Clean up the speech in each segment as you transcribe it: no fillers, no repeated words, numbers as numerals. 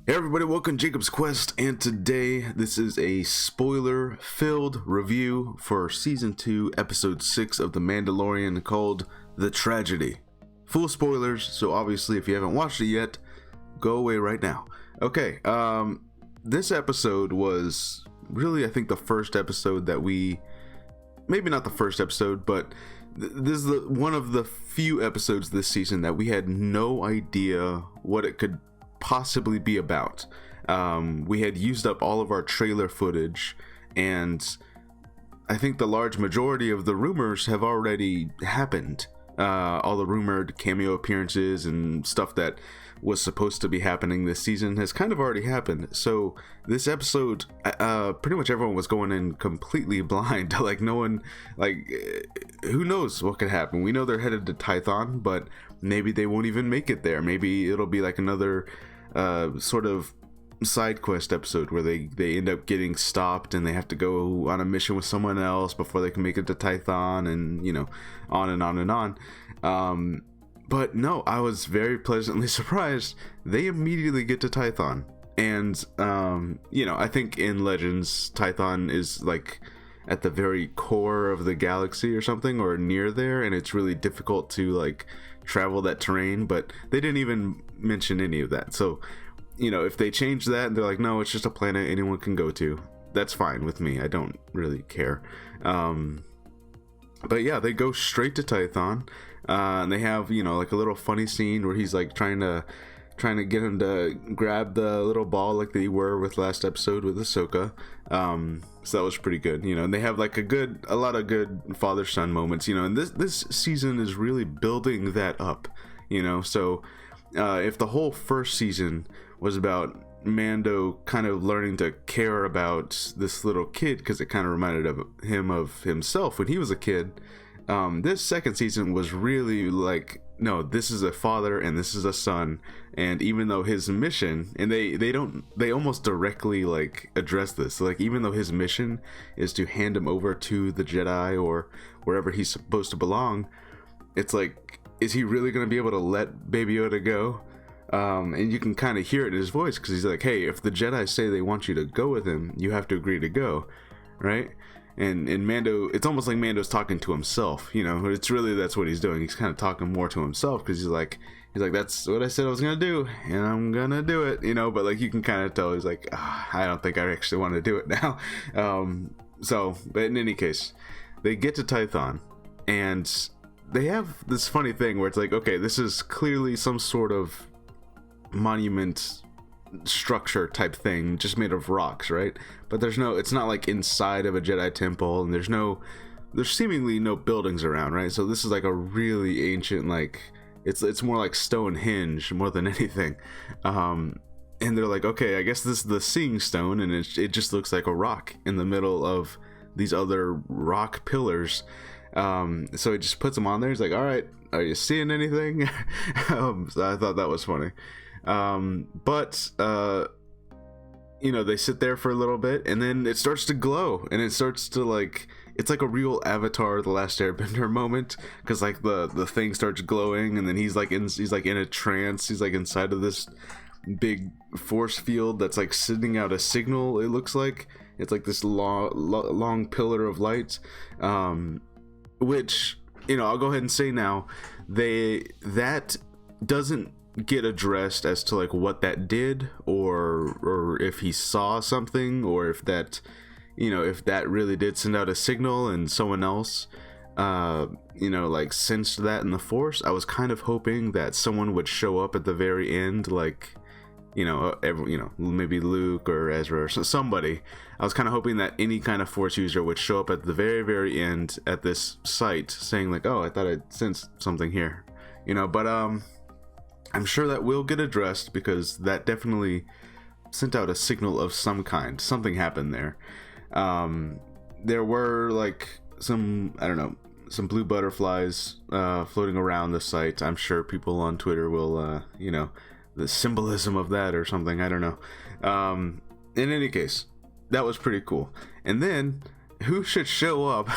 Hey everybody, welcome to Jacob's Quest, and today this is a spoiler-filled review for Season 2, Episode 6 of The Mandalorian called The Tragedy. Full spoilers, so obviously if you haven't watched it yet, go away right now. Okay, this episode was really, I think, the first episode that we... Maybe not the first episode, but this is one of the few episodes this season that we had no idea what it could possibly be about. We had used up all of our trailer footage, and I think the large majority of the rumors have already happened. All the rumored cameo appearances and stuff that was supposed to be happening this season has kind of already happened. So this episode, pretty much everyone was going in completely blind. Like no one, who knows what could happen? We know they're headed to Tython, but maybe they won't even make it there. Maybe it'll be like another sort of side quest episode where they end up getting stopped and they have to go on a mission with someone else before they can make it to Tython, and you know, on and on and on. But no, I was very pleasantly surprised. They immediately get to Tython, and you know, I think in Legends Tython is like at the very core of the galaxy or something, or near there, and it's really difficult to like travel that terrain, but they didn't even mention any of that. So you know, if they change that and they're like, no, it's just a planet anyone can go to, that's fine with me. I don't really care. But yeah, they go straight to Tython, and they have, you know, like a little funny scene where he's like trying to get him to grab the little ball like they were with last episode with Ahsoka. So that was pretty good, you know. And they have like a lot of good father-son moments, you know. And this season is really building that up, you know. So if the whole first season was about Mando kind of learning to care about this little kid because it kind of reminded him of himself when he was a kid, this second season was really like, no, this is a father and this is a son. And even though his mission, and they almost directly like address this, like even though his mission is to hand him over to the Jedi or wherever he's supposed to belong, it's like, is he really going to be able to let Baby Yoda go? And you can kind of hear it in his voice because he's like, hey, if the Jedi say they want you to go with him, you have to agree to go, right? And Mando, it's almost like Mando's talking to himself, you know. That's what he's doing. He's kind of talking more to himself because he's like, that's what I said I was gonna do, and I'm gonna do it, you know. But like you can kind of tell he's like, I don't think I actually want to do it now. But in any case, they get to Tython, and they have this funny thing where it's like, okay, this is clearly some sort of monument structure type thing just made of rocks, right? But it's not like inside of a Jedi temple, and there's seemingly no buildings around, right? So this is like a really ancient, like it's more like Stonehenge more than anything. And they're like, okay, I guess this is the Seeing Stone, and it just looks like a rock in the middle of these other rock pillars. So he just puts them on there. He's like, all right, are you seeing anything? So I thought that was funny. But you know, they sit there for a little bit, and then it starts to glow, and it starts to like, it's like a real Avatar The Last Airbender moment, because like the thing starts glowing, and then he's like in a trance. He's like inside of this big force field that's like sending out a signal. It looks like it's like this long pillar of light, which, you know, I'll go ahead and say now, that doesn't get addressed as to like what that did, or if he saw something, or if that, you know, if that really did send out a signal and someone else you know, like sensed that in the Force. I was kind of hoping that someone would show up at the very end, like, you know, maybe Luke or Ezra or somebody. I was kind of hoping that any kind of Force user would show up at the very, very end at this site saying like, oh, I thought I sensed something here, you know. But I'm sure that will get addressed, because that definitely sent out a signal of some kind. Something happened there. There were like some blue butterflies floating around the site. I'm sure people on Twitter will, you know, the symbolism of that or something. I don't know. In any case, that was pretty cool. And then who should show up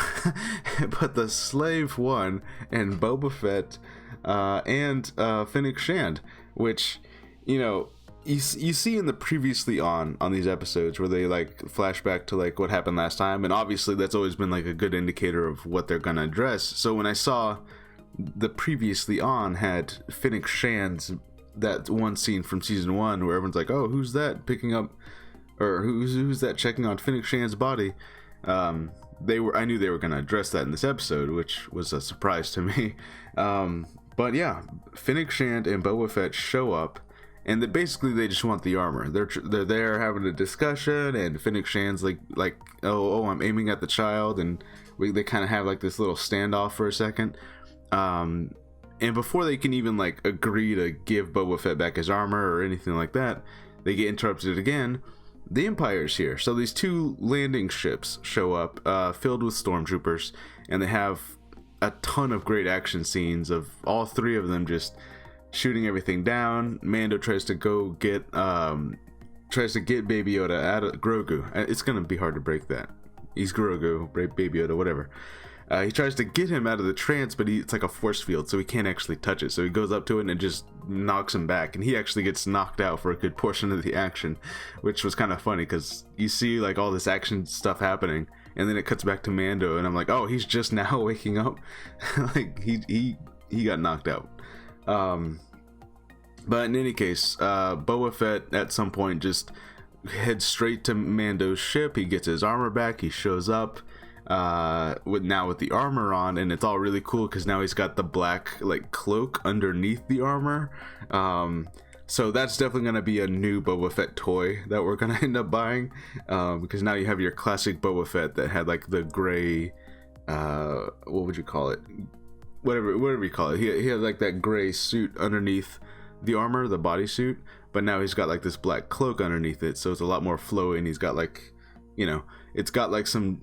but the Slave One and Boba Fett and Fennec Shand, which, you know, you see in the previously on these episodes where they like flashback to like what happened last time, and obviously that's always been like a good indicator of what they're gonna address. So when I saw the previously on had Finnick Shan's, that one scene from season 1 where everyone's like, oh, who's that picking up, or who's that checking on Finnick Shan's body, I knew they were going to address that in this episode, which was a surprise to me. But yeah, Finnick Shan and Boba Fett show up, and basically they just want the armor. They're there having a discussion, and Finnick Shan's like oh, I'm aiming at the child, and they kind of have like this little standoff for a second. And before they can even like agree to give Boba Fett back his armor or anything like that, they get interrupted again. The Empire's here. So these 2 landing ships show up, filled with stormtroopers, and they have a ton of great action scenes of all 3 of them just shooting everything down. Mando tries to get Baby Yoda out of Grogu. It's gonna be hard to break that. He's Grogu, Baby Yoda, whatever. He tries to get him out of the trance, but it's like a force field, so he can't actually touch it. So he goes up to it and it just knocks him back, and he actually gets knocked out for a good portion of the action, which was kind of funny because you see like all this action stuff happening, and then it cuts back to Mando, and I'm like, oh, he's just now waking up. Like he got knocked out. But in any case, Boba Fett at some point just heads straight to Mando's ship. He gets his armor back. He shows up with the armor on, and it's all really cool because now he's got the black like cloak underneath the armor. So that's definitely gonna be a new Boba Fett toy that we're gonna end up buying, because now you have your classic Boba Fett that had like the gray, what would you call it? Whatever you call it. He had like that gray suit underneath the armor, the bodysuit, but now he's got like this black cloak underneath it, so it's a lot more flowy, and he's got like, it's got like some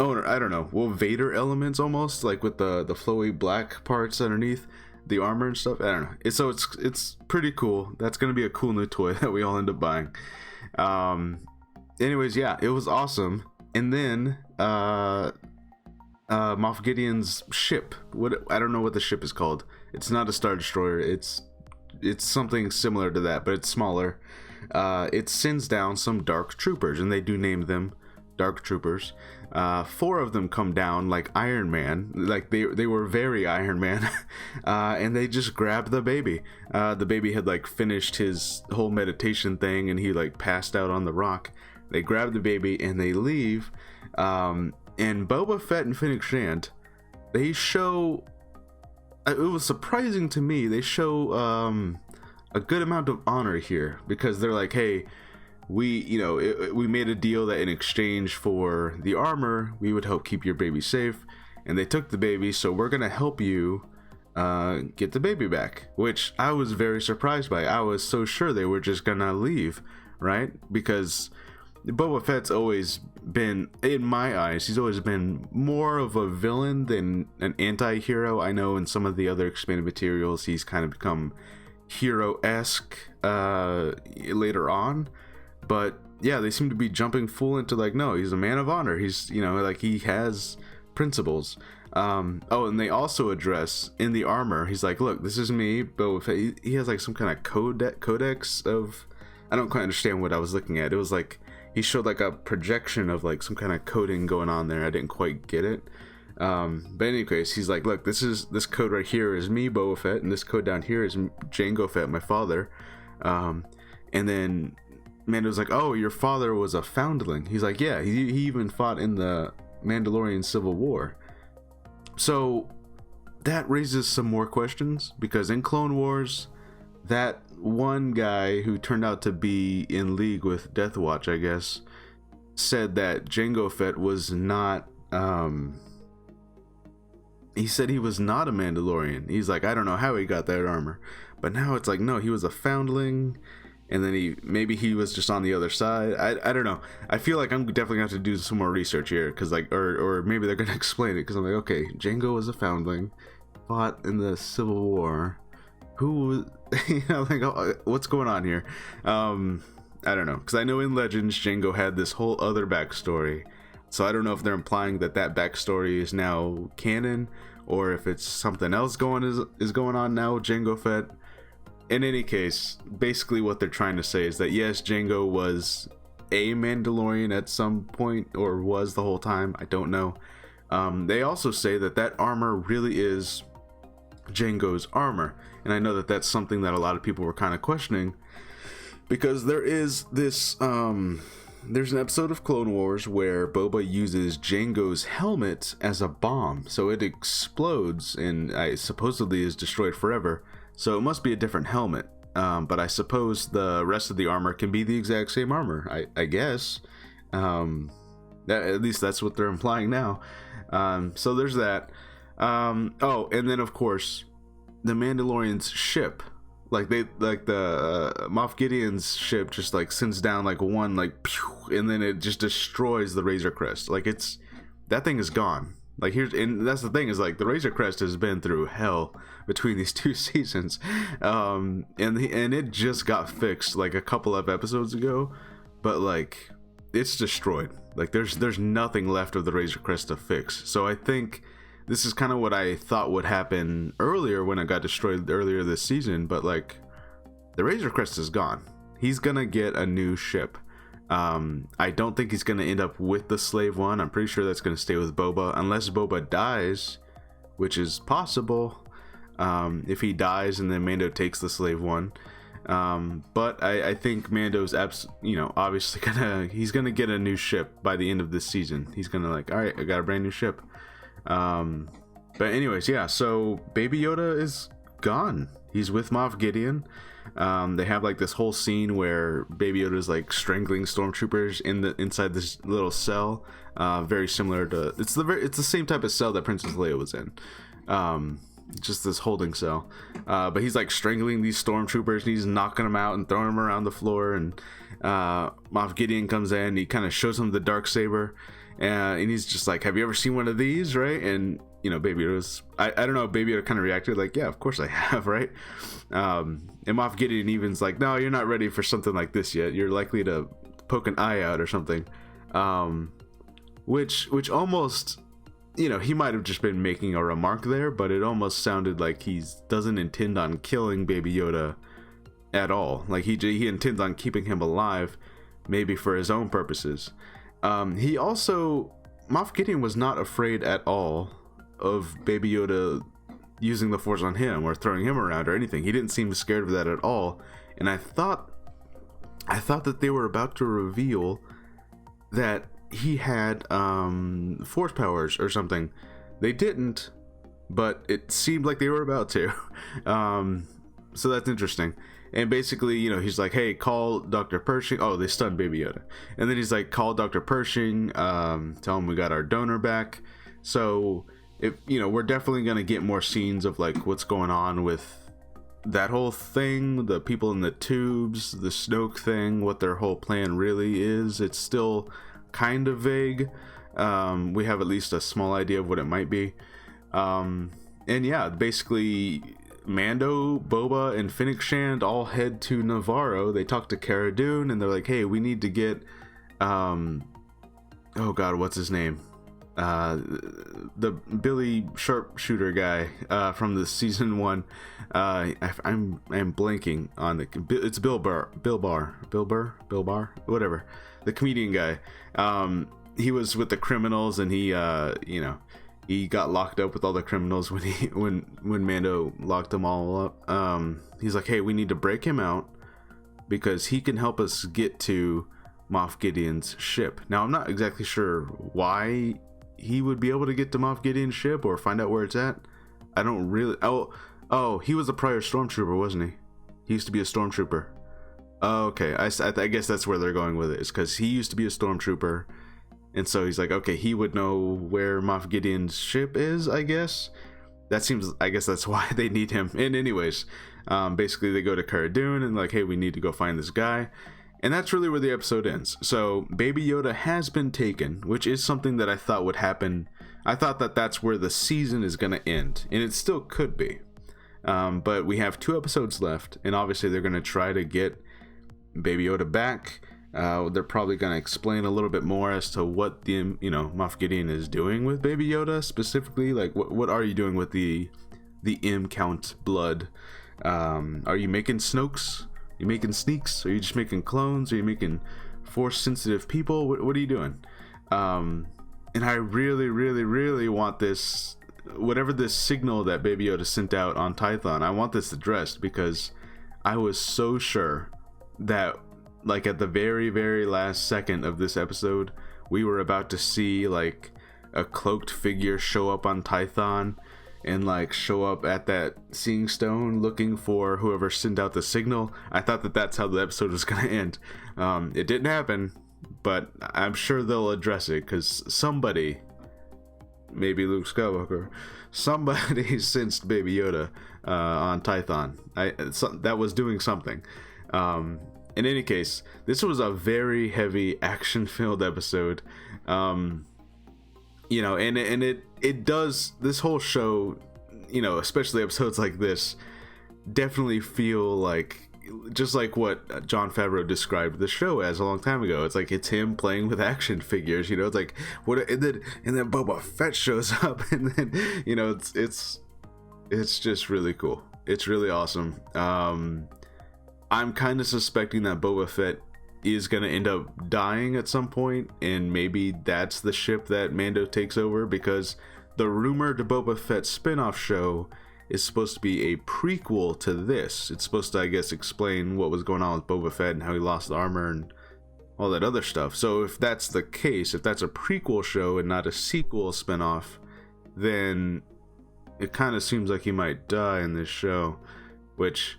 I don't know, well, Vader elements almost, like with the flowy black parts underneath the armor and stuff. I don't know. It's pretty cool. That's gonna be a cool new toy that we all end up buying. Anyways, yeah, it was awesome. And then Moff Gideon's ship. I don't know what the ship is called. It's not a Star Destroyer. It's something similar to that, but it's smaller. It sends down some Dark Troopers, and they do name them Dark Troopers. 4 of them come down like Iron Man, like they were very Iron Man, and they just grabbed the baby. The baby had like finished his whole meditation thing, and he like passed out on the rock. They grab the baby and they leave. And Boba Fett and Finnick Shan, they show, it was surprising to me, they show a good amount of honor here, because they're like, hey, we made a deal that in exchange for the armor, we would help keep your baby safe, and they took the baby, so we're gonna help you get the baby back, which I was very surprised by. I was so sure they were just gonna leave, right? Because Boba Fett's always been, in my eyes, he's always been more of a villain than an anti-hero. I know in some of the other expanded materials he's kind of become hero-esque later on, but yeah, they seem to be jumping full into like, no, he's a man of honor, he's, like, he has principles. And they also address in the armor, he's like, look, this is me, Boba Fett. He has like some kind of codex of, I don't quite understand what I was looking at. It was like he showed like a projection of like some kind of coding going on there. I didn't quite get it. But in any case, he's like, look, this code right here is me, Boba Fett, and this code down here is Jango Fett, my father. And then Mando's like, oh, your father was a foundling. He's like, yeah, he even fought in the Mandalorian Civil War. So that raises some more questions, because in Clone Wars, that one guy who turned out to be in league with Death Watch, I guess, said that Jango Fett was not, he said he was not a Mandalorian. He's like, I don't know how he got that armor. But now it's like, no, he was a foundling, and then maybe he was just on the other side. I don't know. I feel like I'm definitely gonna have to do some more research here, because like, or maybe they're gonna explain it, because I'm like, okay, Jango was a foundling, fought in the Civil War. Who, like, oh, what's going on here? I don't know, because I know in Legends Jango had this whole other backstory, so I don't know if they're implying that backstory is now canon, or if it's something else is going on now with Jango Fett. in any case, basically what they're trying to say is that yes, Jango was a Mandalorian at some point, or was the whole time. I don't know. They also say that that armor really is Jango's armor, and I know that that's something that a lot of people were kind of questioning, because there is this there's an episode of Clone Wars where Boba uses Jango's helmet as a bomb, so it explodes and supposedly is destroyed forever. So it must be a different helmet, but I suppose the rest of the armor can be the exact same armor, I guess. At least that's what they're implying now. So there's that. Oh, and then of course the Mandalorian's ship, like the Moff Gideon's ship just like sends down like one like pew, and then it just destroys the Razor Crest. Like that thing is gone. Like and that's the thing, is like the Razor Crest has been through hell between these 2 seasons, and it just got fixed like a couple of episodes ago, but like it's destroyed. Like there's nothing left of the Razor Crest to fix. So I think this is kind of what I thought would happen earlier when it got destroyed earlier this season, but like the Razor Crest is gone. He's gonna get a new ship. I don't think he's gonna end up with the Slave One. I'm pretty sure that's gonna stay with Boba, unless Boba dies, which is possible. If he dies and then Mando takes the Slave One. But I think Mando's obviously he's gonna get a new ship by the end of this season. He's gonna like, all right, I got a brand new ship. But anyways, yeah, so Baby Yoda is gone. He's with Moff Gideon. They have like this whole scene where Baby Yoda is like strangling stormtroopers inside this little cell, very similar to it's the same type of cell that Princess Leia was in, just this holding cell. But he's like strangling these stormtroopers, and he's knocking them out and throwing them around the floor. And Moff Gideon comes in, and he kind of shows him the Darksaber, and he's just like, "Have you ever seen one of these?" Right? And Baby Yoda's, I don't know, Baby Yoda kind of reacted like, "Yeah, of course I have," right? And Moff Gideon even's like, "No, you're not ready for something like this yet. You're likely to poke an eye out or something," which almost, he might have just been making a remark there, but it almost sounded like he doesn't intend on killing Baby Yoda at all. Like he intends on keeping him alive, maybe for his own purposes. Moff Gideon was not afraid at all of Baby Yoda using the Force on him or throwing him around or anything. He didn't seem scared of that at all. And I thought that they were about to reveal that he had Force powers or something. They didn't, but it seemed like they were about to. So that's interesting. And basically, he's like, "Hey, call Dr. Pershing." Oh, they stunned Baby Yoda. And then he's like, "Call Dr. Pershing, tell him we got our donor back." So, we're definitely going to get more scenes of like what's going on with that whole thing, the people in the tubes, the Snoke thing, what their whole plan really is. It's still kind of vague. We have at least a small idea of what it might be. And yeah, basically Mando, Boba, and Fennec Shand all head to Navarro. They talk to Cara Dune, and they're like, "Hey, we need to get oh god, what's his name? The Billy Sharpshooter guy from the season 1. I'm blanking on it's Bill Burr, whatever, the comedian guy. He was with the criminals, and he got locked up with all the criminals when Mando locked them all up. He's like, "Hey, we need to break him out because he can help us get to Moff Gideon's ship." Now, I'm not exactly sure why he would be able to get to Moff Gideon's ship or find out where it's at. I don't really. Oh, he was a prior stormtrooper, wasn't he? He used to be a stormtrooper. Oh, okay. I guess that's where they're going with it. It's because he used to be a stormtrooper. And so he's like, okay, he would know where Moff Gideon's ship is, I guess. I guess that's why they need him. And anyways, basically they go to Cara Dune and like, "Hey, we need to go find this guy." And that's really where the episode ends. So Baby Yoda has been taken, which is something that I thought would happen. I thought that that's where the season is going to end. And it still could be. But we have 2 episodes left. And obviously they're going to try to get Baby Yoda back. They're probably going to explain a little bit more as to what the Moff Gideon is doing with Baby Yoda specifically. Like, what are you doing with the M count blood? Are you making Snokes? Are you making sneaks? Are you just making clones? Are you making force sensitive people? What are you doing? And I really, really, really want this, whatever this signal that Baby Yoda sent out on Tython, I want this addressed, because I was so sure that, like, at the very, very last second of this episode, we were about to see, like, a cloaked figure show up on Tython and, like, show up at that Seeing Stone looking for whoever sent out the signal. I thought that that's how the episode was going to end. It didn't happen, but I'm sure they'll address it, because somebody, maybe Luke Skywalker, somebody sensed Baby Yoda on Tython. That was doing something. In any case, this was a very heavy action-filled episode. You know, and it does, this whole show, you know, especially episodes like this, definitely feel like, just like what Jon Favreau described the show as a long time ago. It's like, it's him playing with action figures, you know. It's like, what, and then Boba Fett shows up, and then, you know, it's just really cool. It's really awesome. I'm kind of suspecting that Boba Fett is going to end up dying at some point, and maybe that's the ship that Mando takes over, because the rumored Boba Fett spin-off show is supposed to be a prequel to this. It's supposed to, I guess, explain what was going on with Boba Fett and how he lost the armor and all that other stuff. So if that's the case, if that's a prequel show and not a sequel spin-off, then it kind of seems like he might die in this show, which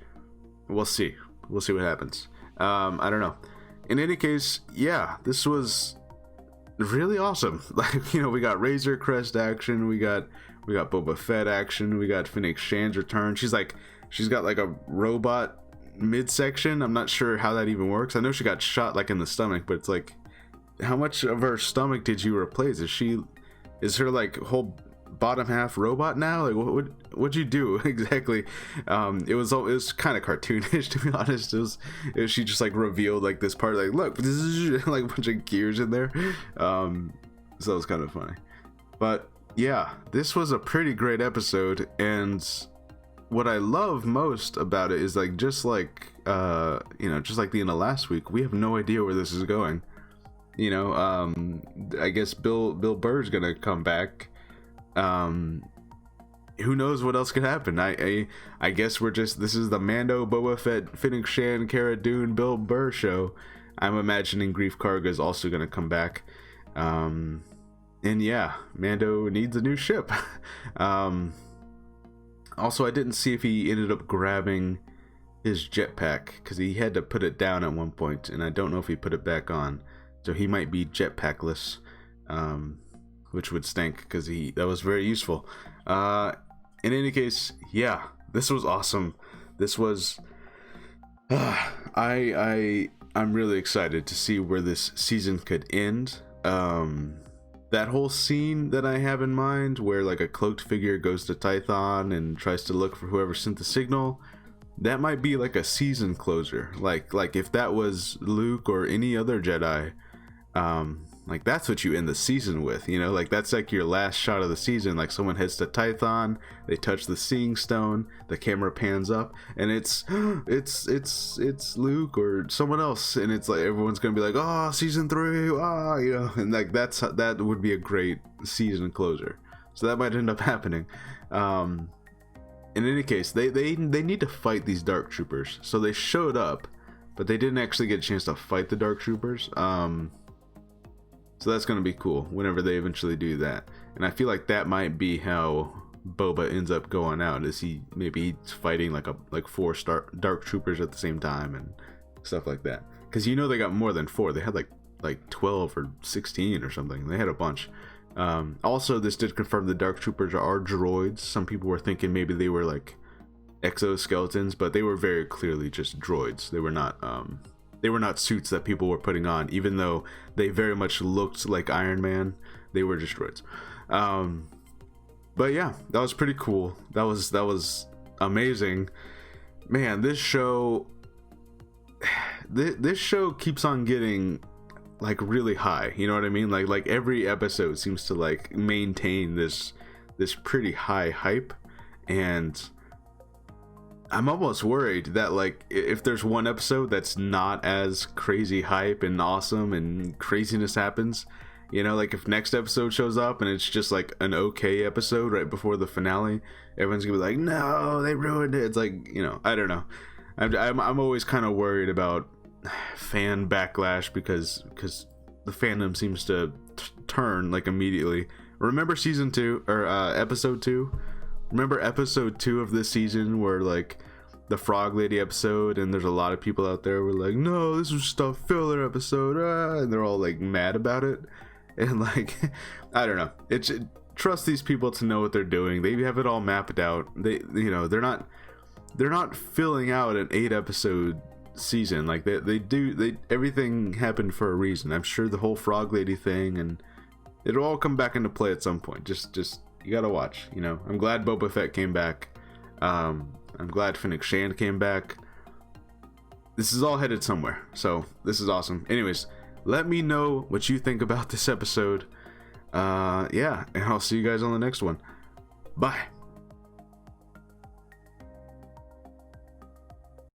we'll see. We'll see what happens. I don't know. In any case, yeah, this was really awesome. Like, you know, we got Razor Crest action, we got Boba Fett action, we got Fennec Shan's return. She's got like a robot midsection. I'm not sure how that even works. I know she got shot like in the stomach, but it's like, how much of her stomach did you replace? Is her like whole bottom half robot now? Like, what'd you do exactly? It was kind of cartoonish, to be honest. She just like revealed like this part, like, look, this is like a bunch of gears in there. So it was kind of funny. But yeah, this was a pretty great episode, and what I love most about it is, like, just like you know, just like the end of last week, we have no idea where this is going. You know, I guess Bill Burr's gonna come back. Who knows what else could happen? I guess this is the Mando, Boba Fett, Fennec Shan, Cara Dune, Bill Burr show. I'm imagining Grief Karga is also gonna come back. And yeah, Mando needs a new ship. Also, I didn't see if he ended up grabbing his jetpack, because he had to put it down at one point, and I don't know if he put it back on. So he might be jetpackless, which would stink, because that was very useful. In any case, yeah, this was awesome. This was I'm really excited to see where this season could end. That whole scene that I have in mind, where like a cloaked figure goes to Tython and tries to look for whoever sent the signal, that might be like a season closer. Like if that was Luke or any other Jedi, like that's what you end the season with, you know, like that's like your last shot of the season. Like someone heads to Tython, they touch the Seeing Stone, the camera pans up, and it's Luke or someone else, and it's like everyone's gonna be like, oh, season 3, you know, and like that would be a great season closer. So that might end up happening. In any case, they need to fight these Dark Troopers. So they showed up, but they didn't actually get a chance to fight the Dark Troopers. So that's going to be cool whenever they eventually do that. And I feel like that might be how Boba ends up going out, is he's fighting like 4 Dark Troopers at the same time and stuff like that. Because you know they got more than 4. They had like 12 or 16 or something. They had a bunch. Also, this did confirm the Dark Troopers are droids. Some people were thinking maybe they were like exoskeletons, but they were very clearly just droids. They were not suits that people were putting on, even though they very much looked like Iron Man. They were just droids. But yeah, that was pretty cool. That was amazing. Man, this show keeps on getting like really high. You know what I mean? Like every episode seems to like maintain this pretty high hype, and I'm almost worried that like if there's one episode that's not as crazy hype and awesome and craziness happens, you know, like if next episode shows up and it's just like an okay episode right before the finale, everyone's gonna be like, no, they ruined it. It's like, you know, I don't know. I'm always kind of worried about fan backlash because the fandom seems to turn like immediately. Remember season 2 or episode 2? Remember episode 2 of this season where like the Frog Lady episode, and there's a lot of people out there who were like, no, this was just a filler episode, and they're all like mad about it. And like, I don't know. Trust these people to know what they're doing. They have it all mapped out. They, you know, they're not filling out an 8-episode season. Like they everything happened for a reason. I'm sure the whole Frog Lady thing, and it'll all come back into play at some point. Just you gotta watch. You know, I'm glad Boba Fett came back. I'm glad Fennec Shand came back. This is all headed somewhere, so this is awesome. Anyways, let me know what you think about this episode. Yeah, and I'll see you guys on the next one. Bye.